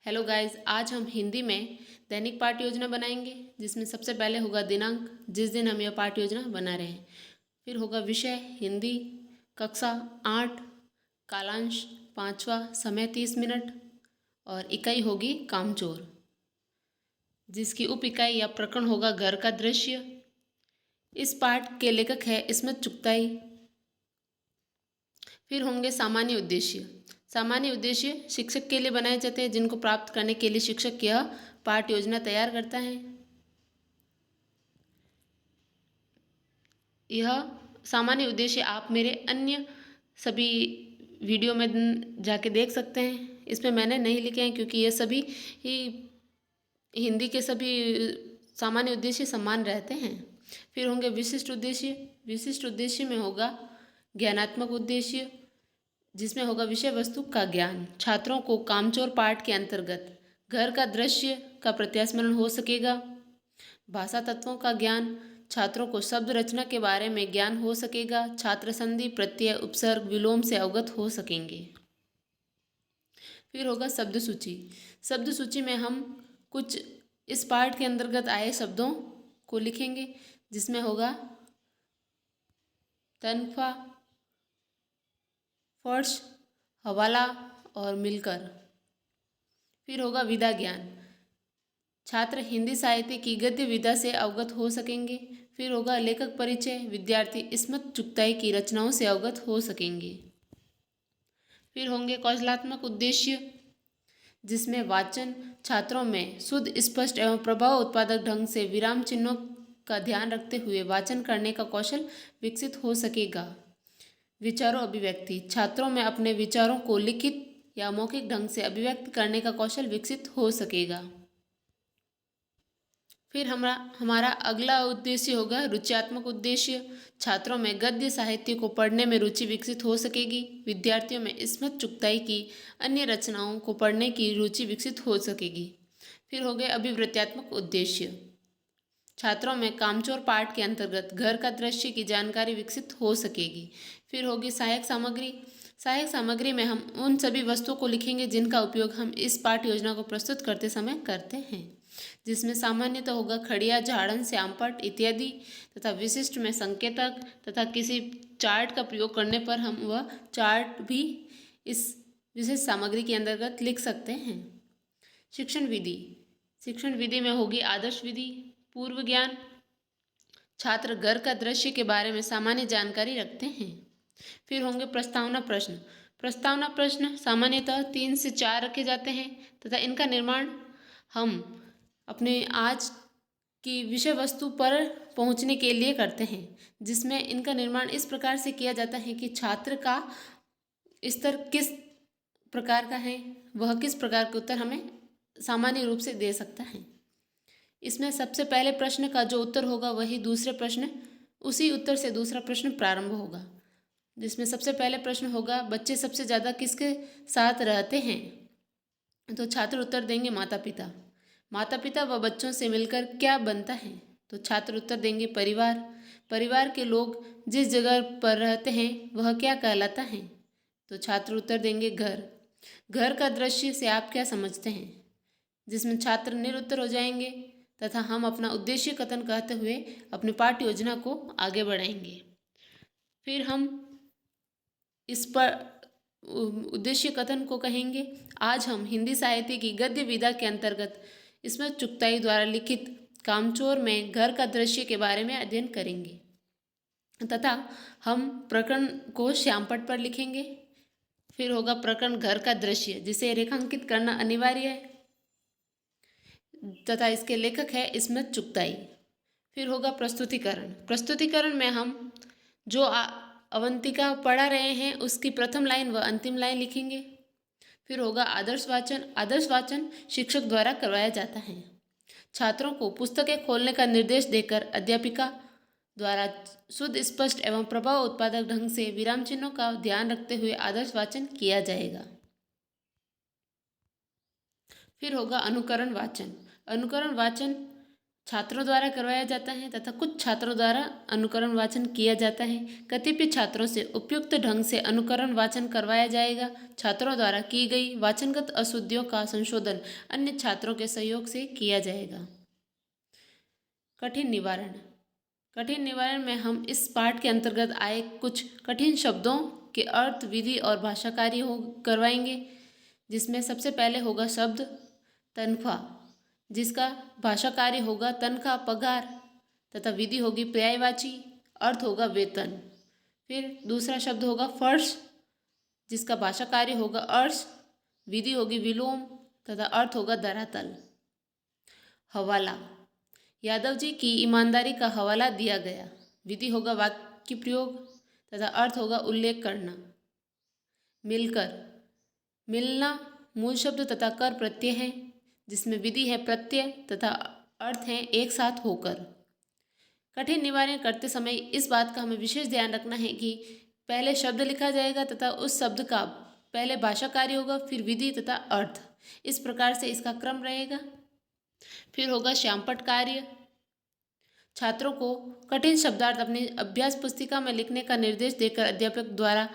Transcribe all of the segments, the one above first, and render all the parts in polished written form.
Hello guys, आज हम हिंदी में दैनिक पाठ योजना बनाएंगे जिसमें सबसे पहले होगा दिनांक जिस दिन हम यह पाठ योजना बना रहे हैं। फिर होगा विषय हिंदी, कक्षा 8, कालांश 5वां, समय 30 मिनट और इकाई होगी कामचोर, जिसकी उप इकाई या प्रकरण होगा घर का दृश्य। इस पाठ के लेखक है इस्मत चुगताई। फिर होंगे सामान्य उद्देश्य। सामान्य उद्देश्य शिक्षक के लिए बनाए जाते हैं जिनको प्राप्त करने के लिए शिक्षक यह पाठ योजना तैयार करता है। यह सामान्य उद्देश्य आप मेरे अन्य सभी वीडियो में जाके देख सकते हैं। इसमें मैंने नहीं लिखे हैं क्योंकि ये सभी ही हिंदी के सभी सामान्य उद्देश्य समान रहते हैं। फिर होंगे विशिष्ट उद्देश्य। विशिष्ट उद्देश्य में होगा ज्ञानात्मक उद्देश्य, जिसमें होगा विषय वस्तु का ज्ञान। छात्रों को कामचोर पाठ के अंतर्गत घर का दृश्य का प्रत्यास्मरण हो सकेगा। भाषा तत्वों का ज्ञान, छात्रों को शब्द रचना के बारे में ज्ञान हो सकेगा। छात्र संधि, प्रत्यय, उपसर्ग, विलोम से अवगत हो सकेंगे। फिर होगा शब्द सूची। शब्द सूची में हम कुछ इस पाठ के अंतर्गत आए शब्दों को लिखेंगे, जिसमें होगा तनख्वाह, फर्श, हवाला और मिलकर। फिर होगा विधा ज्ञान। छात्र हिंदी साहित्य की गद्य विधा से अवगत हो सकेंगे। फिर होगा लेखक परिचय। विद्यार्थी इस्मत चुगताई की रचनाओं से अवगत हो सकेंगे। फिर होंगे कौशलात्मक उद्देश्य, जिसमें वाचन, छात्रों में शुद्ध, स्पष्ट एवं प्रभाव उत्पादक ढंग से विराम चिन्हों का ध्यान रखते हुए वाचन करने का कौशल विकसित हो सकेगा। विचारों अभिव्यक्ति, छात्रों में अपने विचारों को लिखित या मौखिक ढंग से अभिव्यक्त करने का कौशल विकसित हो सकेगा। फिर हमारा अगला उद्देश्य होगा रुचियात्मक उद्देश्य। छात्रों में गद्य साहित्य को पढ़ने में रुचि विकसित हो सकेगी। विद्यार्थियों में इस्मत चुगताई की अन्य रचनाओं को पढ़ने की रुचि विकसित हो सकेगी। फिर हो गए अभिवृत्त्यात्मक उद्देश्य। छात्रों में कामचोर पाठ के अंतर्गत घर का दृश्य की जानकारी विकसित हो सकेगी। फिर होगी सहायक सामग्री। सहायक सामग्री में हम उन सभी वस्तुओं को लिखेंगे जिनका उपयोग हम इस पाठ योजना को प्रस्तुत करते समय करते हैं, जिसमें सामान्यतः होगा खड़िया, झाड़न, श्यामपट्ट इत्यादि, तथा विशिष्ट में संकेतक तथा किसी चार्ट का प्रयोग करने पर हम वह चार्ट भी इस विशेष सामग्री के अंतर्गत लिख सकते हैं। शिक्षण विधि। शिक्षण विधि में होगी आदर्श विधि, पूर्व ज्ञान। छात्र घर का दृश्य के बारे में सामान्य जानकारी रखते हैं। फिर होंगे प्रस्तावना प्रश्न। प्रस्तावना प्रश्न सामान्यतः 3 से 4 रखे जाते हैं तथा इनका निर्माण हम अपने आज की विषय वस्तु पर पहुंचने के लिए करते हैं, जिसमें इनका निर्माण इस प्रकार से किया जाता है कि छात्र का स्तर किस प्रकार का है, वह किस प्रकार के उत्तर हमें सामान्य रूप से दे सकता है। इसमें सबसे पहले प्रश्न का जो उत्तर होगा वही दूसरे प्रश्न, उसी उत्तर से दूसरा प्रश्न प्रारंभ होगा, जिसमें सबसे पहले प्रश्न होगा बच्चे सबसे ज़्यादा किसके साथ रहते हैं। तो छात्र उत्तर देंगे माता पिता। माता पिता व बच्चों से मिलकर क्या बनता है। तो छात्र उत्तर देंगे परिवार। परिवार के लोग जिस जगह पर रहते हैं वह क्या कहलाता है। तो छात्र उत्तर देंगे घर। घर का दृश्य से आप क्या समझते हैं, जिसमें छात्र निरुत्तर हो जाएंगे तथा हम अपना उद्देश्य कथन कहते हुए अपनी पाठ्य योजना को आगे बढ़ाएंगे। फिर हम इस पर उद्देश्य कथन को कहेंगे, आज हम हिंदी साहित्य की गद्य विधा के अंतर्गत इस्मत चुगताई द्वारा लिखित कामचोर में घर का दृश्य के बारे में अध्ययन करेंगे तथा हम प्रकरण को श्यामपट्ट पर लिखेंगे। फिर होगा प्रकरण घर का दृश्य, जिसे रेखांकित करना अनिवार्य है तथा इसके लेखक है इस्मत चुगताई। फिर होगा प्रस्तुतिकरण। प्रस्तुतिकरण में हम जो अवंतिका पढ़ा रहे हैं उसकी प्रथम लाइन व अंतिम लाइन लिखेंगे। फिर होगा आदर्श वाचन। आदर्श वाचन शिक्षक द्वारा करवाया जाता है। छात्रों को पुस्तकें खोलने का निर्देश देकर अध्यापिका द्वारा शुद्ध, स्पष्ट एवं प्रभाव उत्पादक ढंग से विराम चिन्हों का ध्यान रखते हुए आदर्श वाचन किया जाएगा। फिर होगा अनुकरण वाचन। अनुकरण वाचन छात्रों द्वारा करवाया जाता है तथा कुछ छात्रों द्वारा अनुकरण वाचन किया जाता है। कतिपय छात्रों से उपयुक्त ढंग से अनुकरण वाचन करवाया जाएगा। छात्रों द्वारा की गई वाचनगत अशुद्धियों का संशोधन अन्य छात्रों के सहयोग से किया जाएगा। कठिन निवारण। कठिन निवारण में हम इस पाठ के अंतर्गत आए कुछ कठिन शब्दों के अर्थ, विधि और भाषा कार्य करवाएंगे, जिसमें सबसे पहले होगा शब्द तनख्वाह, जिसका भाषा कार्य होगा तनख्वाह, पगार तथा विधि होगी पर्यायवाची, अर्थ होगा वेतन। फिर दूसरा शब्द होगा फर्श, जिसका भाषा कार्य होगा अर्श, विधि होगी विलोम तथा अर्थ होगा धरातल। हवाला, यादव जी की ईमानदारी का हवाला दिया गया, विधि होगा वाक्य प्रयोग तथा अर्थ होगा उल्लेख करना। मिलकर, मिलना मूल शब्द तथा कर प्रत्यय है, जिसमें विधि है प्रत्यय तथा अर्थ है एक साथ होकर। कठिन निवारण करते समय इस बात का हमें विशेष ध्यान रखना है कि पहले शब्द लिखा जाएगा तथा उस शब्द का पहले भाषा कार्य होगा, फिर विधि तथा अर्थ, इस प्रकार से इसका क्रम रहेगा। फिर होगा श्यामपट्ट कार्य। छात्रों को कठिन शब्दार्थ अपनी अभ्यास पुस्तिका में लिखने का निर्देश देकर अध्यापक द्वारा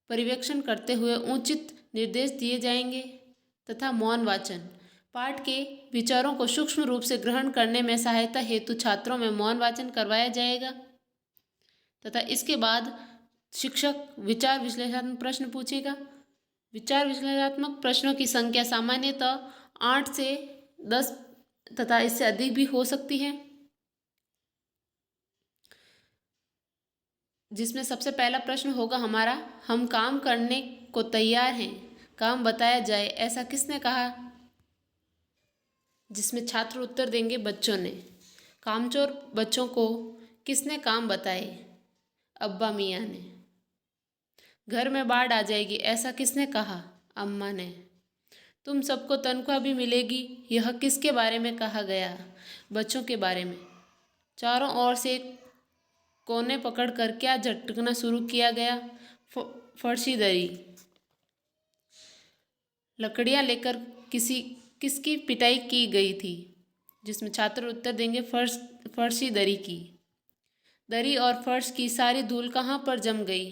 पर्यवेक्षण करते हुए उचित निर्देश दिए जाएंगे। तथा मौन वाचन, पाठ के विचारों को सूक्ष्म रूप से ग्रहण करने में सहायता हेतु छात्रों में मौन वाचन करवाया जाएगा। तथा इसके बाद शिक्षक विचार विश्लेषणात्मक प्रश्न पूछेगा। विचार विश्लेषणात्मक प्रश्नों की संख्या सामान्यतः 8 से 10 तथा इससे अधिक भी हो सकती है, जिसमें सबसे पहला प्रश्न होगा हमारा, हम काम करने को तैयार हैं, काम बताया जाए, ऐसा किसने कहा, जिसमें छात्र उत्तर देंगे बच्चों ने। कामचोर बच्चों को किसने काम बताए, अब्बा मियाँ ने। घर में बाढ़ आ जाएगी, ऐसा किसने कहा, अम्मा ने। तुम सबको तनख्वाह भी मिलेगी, यह किसके बारे में कहा गया, बच्चों के बारे में। चारों ओर से कोने पकड़कर क्या झटकना शुरू किया गया, फर्शी दरी। लकड़ियाँ लेकर किसकी पिटाई की गई थी, जिसमें छात्र उत्तर देंगे फर्शी दरी की। दरी और फर्श की सारी धूल कहाँ पर जम गई,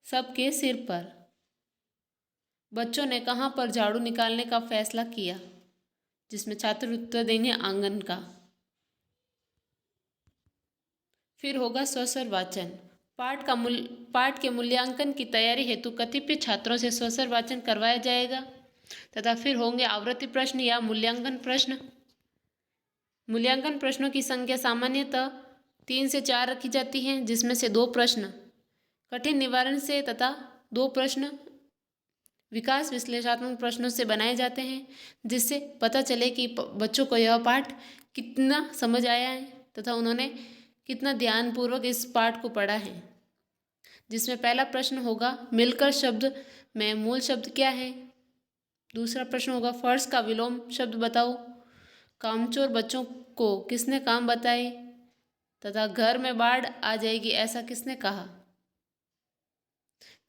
सबके सिर पर। बच्चों ने कहाँ पर झाड़ू निकालने का फैसला किया, जिसमें छात्र उत्तर देंगे आंगन का। फिर होगा स्वस्वर वाचन। पाठ के मूल्यांकन की तैयारी हेतु कतिपय छात्रों से स्वस्वर वाचन करवाया जाएगा। तथा फिर होंगे आवृत्ति प्रश्न या मूल्यांकन प्रश्न। मूल्यांकन प्रश्नों की संख्या सामान्यतः 3 से 4 रखी जाती है, जिसमें से 2 प्रश्न कठिन निवारण से तथा 2 प्रश्न विकास विश्लेषणात्मक प्रश्नों से बनाए जाते हैं, जिससे पता चले कि बच्चों को यह पाठ कितना समझ आया है तथा उन्होंने कितना ध्यानपूर्वक इस पाठ को पढ़ा है। जिसमें पहला प्रश्न होगा मिलकर शब्द में मूल शब्द क्या है। दूसरा प्रश्न होगा फर्श का विलोम शब्द बताओ। कामचोर बच्चों को किसने काम बताए तथा घर में बाढ़ आ जाएगी ऐसा किसने कहा।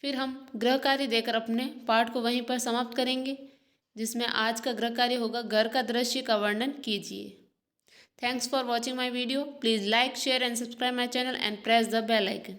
फिर हम गृह कार्य देकर अपने पाठ को वहीं पर समाप्त करेंगे, जिसमें आज का गृह कार्य होगा घर का दृश्य का वर्णन कीजिए। Thanks for watching my video. Please like, share and subscribe my channel and press the bell icon.